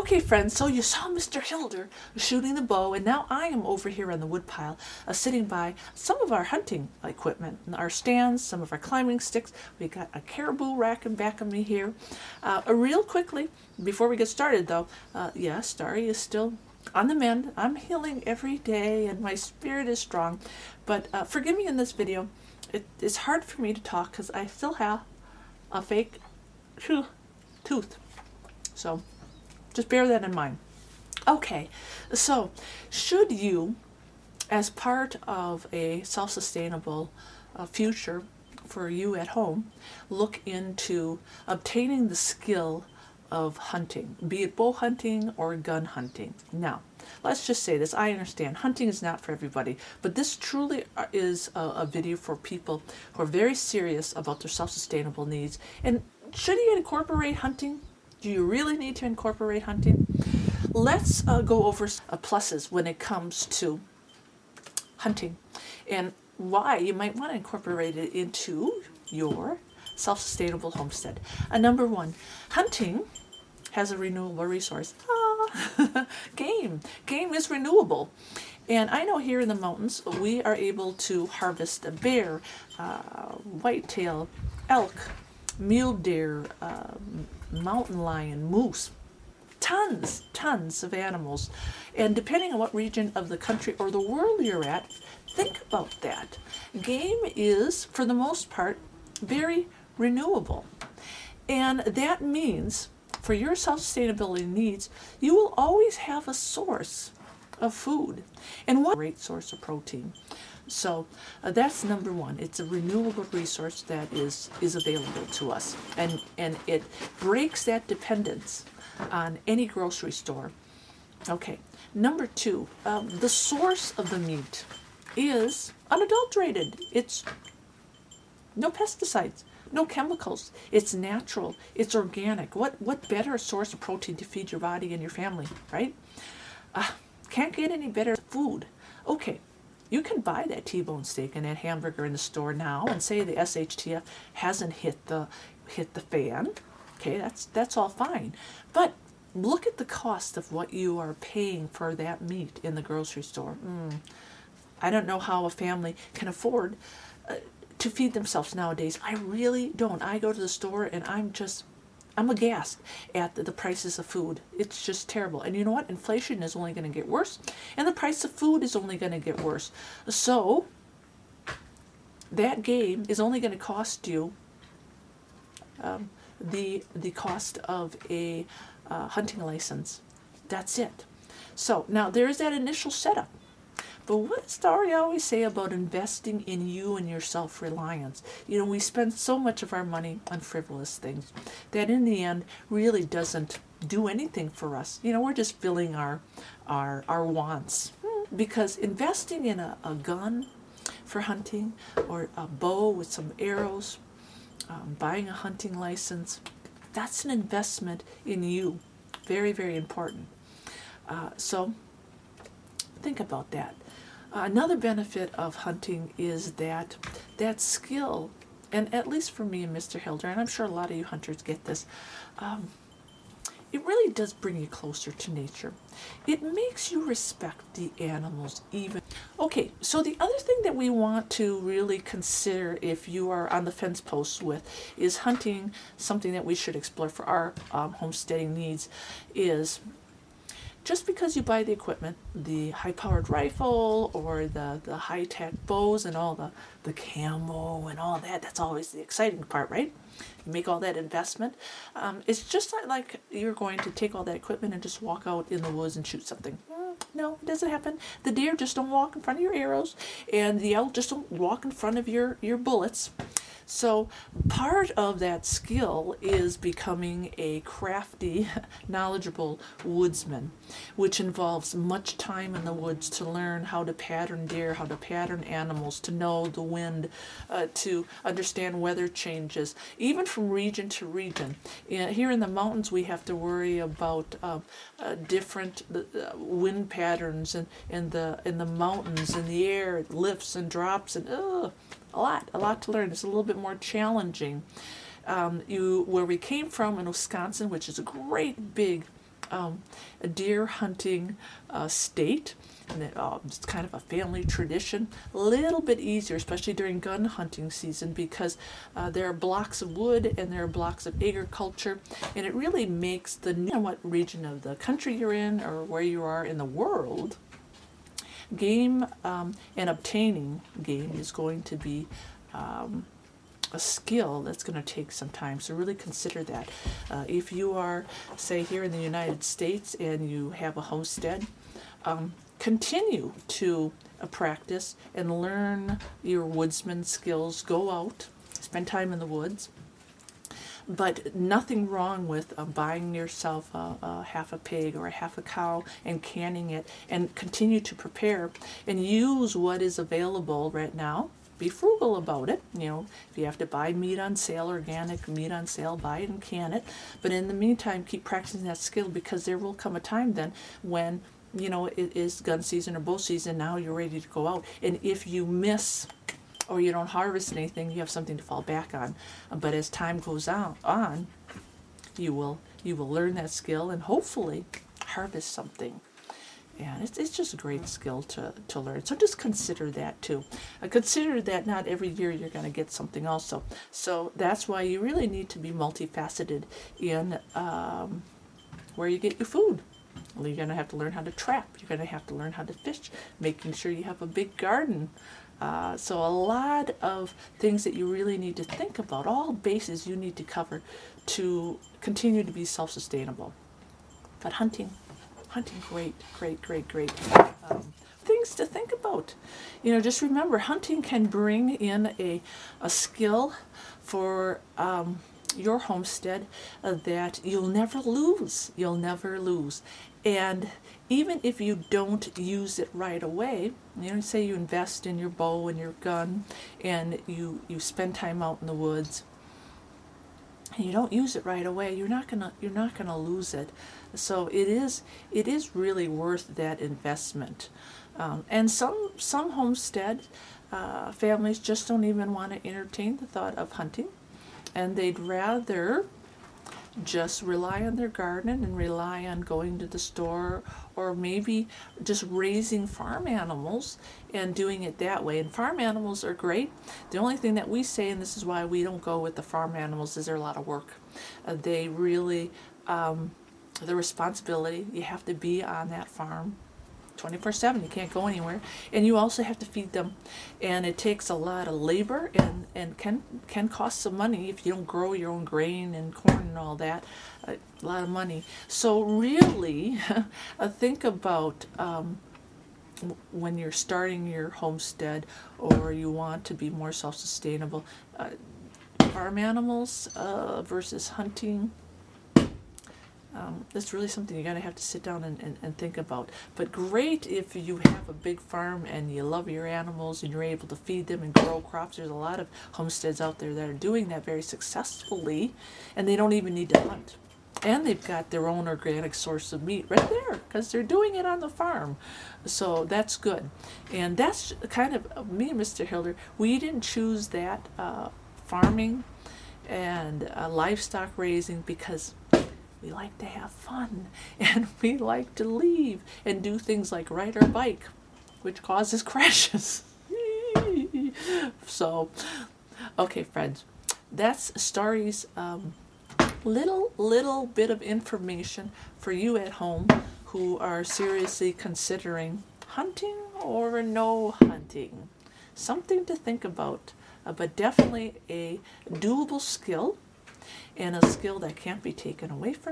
Okay, friends, so you saw Mr. Hilder shooting the bow, and now I am over here on the woodpile, sitting by some of our hunting equipment, our stands, some of our climbing sticks. We got a caribou rack in back of me here. Real quickly, before we get started though, yes, Starry is still on the mend. I'm healing every day, and my spirit is strong. But forgive me in this video. It's hard for me to talk because I still have a fake tooth. So just bear that in mind. Okay, so should you, as part of a self-sustainable future for you at home, look into obtaining the skill of hunting, be it bow hunting or gun hunting? Now, let's just say this. I understand hunting is not for everybody, but this truly is a video for people who are very serious about their self-sustainable needs. And should you incorporate hunting? Do you really need to incorporate hunting? Let's go over pluses when it comes to hunting and why you might want to incorporate it into your self-sustainable homestead. Number one, hunting has a renewable resource. Game is renewable. And I know here in the mountains, we are able to harvest a bear, whitetail, elk, mule deer, mountain lion, moose, tons of animals. And depending on what region of the country or the world you're at, think about that. Game is, for the most part, very renewable. And that means for your self-sustainability needs, you will always have a source of food. And what a great source of protein. So that's number one. It's a renewable resource that is available to us, and it breaks that dependence on any grocery store. Okay, number two, the source of the meat is unadulterated. It's no pesticides, no chemicals. It's natural. It's organic. What better source of protein to feed your body and your family, right? Can't get any better food. Okay. You can buy that T-bone steak and that hamburger in the store now and say the SHTF hasn't hit the fan. Okay, that's all fine. But look at the cost of what you are paying for that meat in the grocery store. I don't know how a family can afford to feed themselves nowadays. I really don't. I go to the store and I'm aghast at the prices of food. It's just terrible. And you know what? Inflation is only going to get worse, and the price of food is only going to get worse. So that game is only going to cost you the cost of a hunting license. That's it. So now there's that initial setup. But what does Starry always say about investing in you and your self-reliance? You know, we spend so much of our money on frivolous things that in the end really doesn't do anything for us. You know, we're just filling our wants. Because investing in a gun for hunting, or a bow with some arrows, buying a hunting license, that's an investment in you. Very, very important. So think about that. Another benefit of hunting is that skill, and at least for me and Mr. Hilder, and I'm sure a lot of you hunters get this, it really does bring you closer to nature. It makes you respect the animals even. Okay, so the other thing that we want to really consider if you are on the fence posts with is hunting, something that we should explore for our homesteading needs, is just because you buy the equipment, the high-powered rifle or the high-tech bows and all the camo and all that, that's always the exciting part, right? You make all that investment. It's just not like you're going to take all that equipment and just walk out in the woods and shoot something. No, it doesn't happen. The deer just don't walk in front of your arrows, and the elk just don't walk in front of your bullets. So part of that skill is becoming a crafty, knowledgeable woodsman, which involves much time in the woods to learn how to pattern deer, how to pattern animals, to know the wind, to understand weather changes, even from region to region. Here in the mountains, we have to worry about different wind patterns in the mountains, in the air. It lifts and drops, and a lot to learn. It's a little bit more challenging. Where we came from in Wisconsin, which is a great big a deer hunting state, and it's kind of a family tradition. A little bit easier, especially during gun hunting season, because there are blocks of wood and there are blocks of agriculture, and it really makes the what region of the country you're in or where you are in the world, game and obtaining game is going to be a skill that's going to take some time. So really consider that. If you are, say, here in the United States and you have a homestead, continue to practice and learn your woodsman skills. Go out, spend time in the woods. But nothing wrong with buying yourself a half a pig or a half a cow and canning it, and continue to prepare and use what is available right now. Be frugal about it. You know, if you have to buy meat on sale, organic meat on sale, buy it and can it. But in the meantime, keep practicing that skill, because there will come a time then when, you know, it is gun season or bow season. Now you're ready to go out. And if you miss or you don't harvest anything, you have something to fall back on. But as time goes on, you will learn that skill and hopefully harvest something. And it's just a great skill to learn. So just consider that too. Consider that not every year you're going to get something also. So that's why you really need to be multifaceted in where you get your food. Well, you're going to have to learn how to trap. You're going to have to learn how to fish, making sure you have a big garden. So a lot of things that you really need to think about, all bases you need to cover to continue to be self-sustainable. But hunting, great. Things to think about. You know, just remember, hunting can bring in a skill for your homestead that you'll never lose. And even if you don't use it right away, you know, say you invest in your bow and your gun and you spend time out in the woods and you don't use it right away, you're not gonna lose it. So it is really worth that investment. And some homestead families just don't even want to entertain the thought of hunting, and they'd rather just rely on their garden and rely on going to the store, or maybe just raising farm animals and doing it that way. And farm animals are great. The only thing that we say, and this is why we don't go with the farm animals, is they're a lot of work. They really, the responsibility, you have to be on that farm 24/7. You can't go anywhere, and you also have to feed them, and it takes a lot of labor and can cost some money if you don't grow your own grain and corn and all that. A lot of money. So really, think about when you're starting your homestead or you want to be more self-sustainable, farm animals versus hunting. That's really something you're going to have to sit down and think about. But great if you have a big farm and you love your animals and you're able to feed them and grow crops. There's a lot of homesteads out there that are doing that very successfully, and they don't even need to hunt. And they've got their own organic source of meat right there because they're doing it on the farm. So that's good. And that's kind of me and Mr. Hilder. We didn't choose that farming and livestock raising because we like to have fun, and we like to leave and do things like ride our bike, which causes crashes. So, okay, friends, that's Starry's little bit of information for you at home who are seriously considering hunting or no hunting. Something to think about, but definitely a doable skill, and a skill that can't be taken away from you.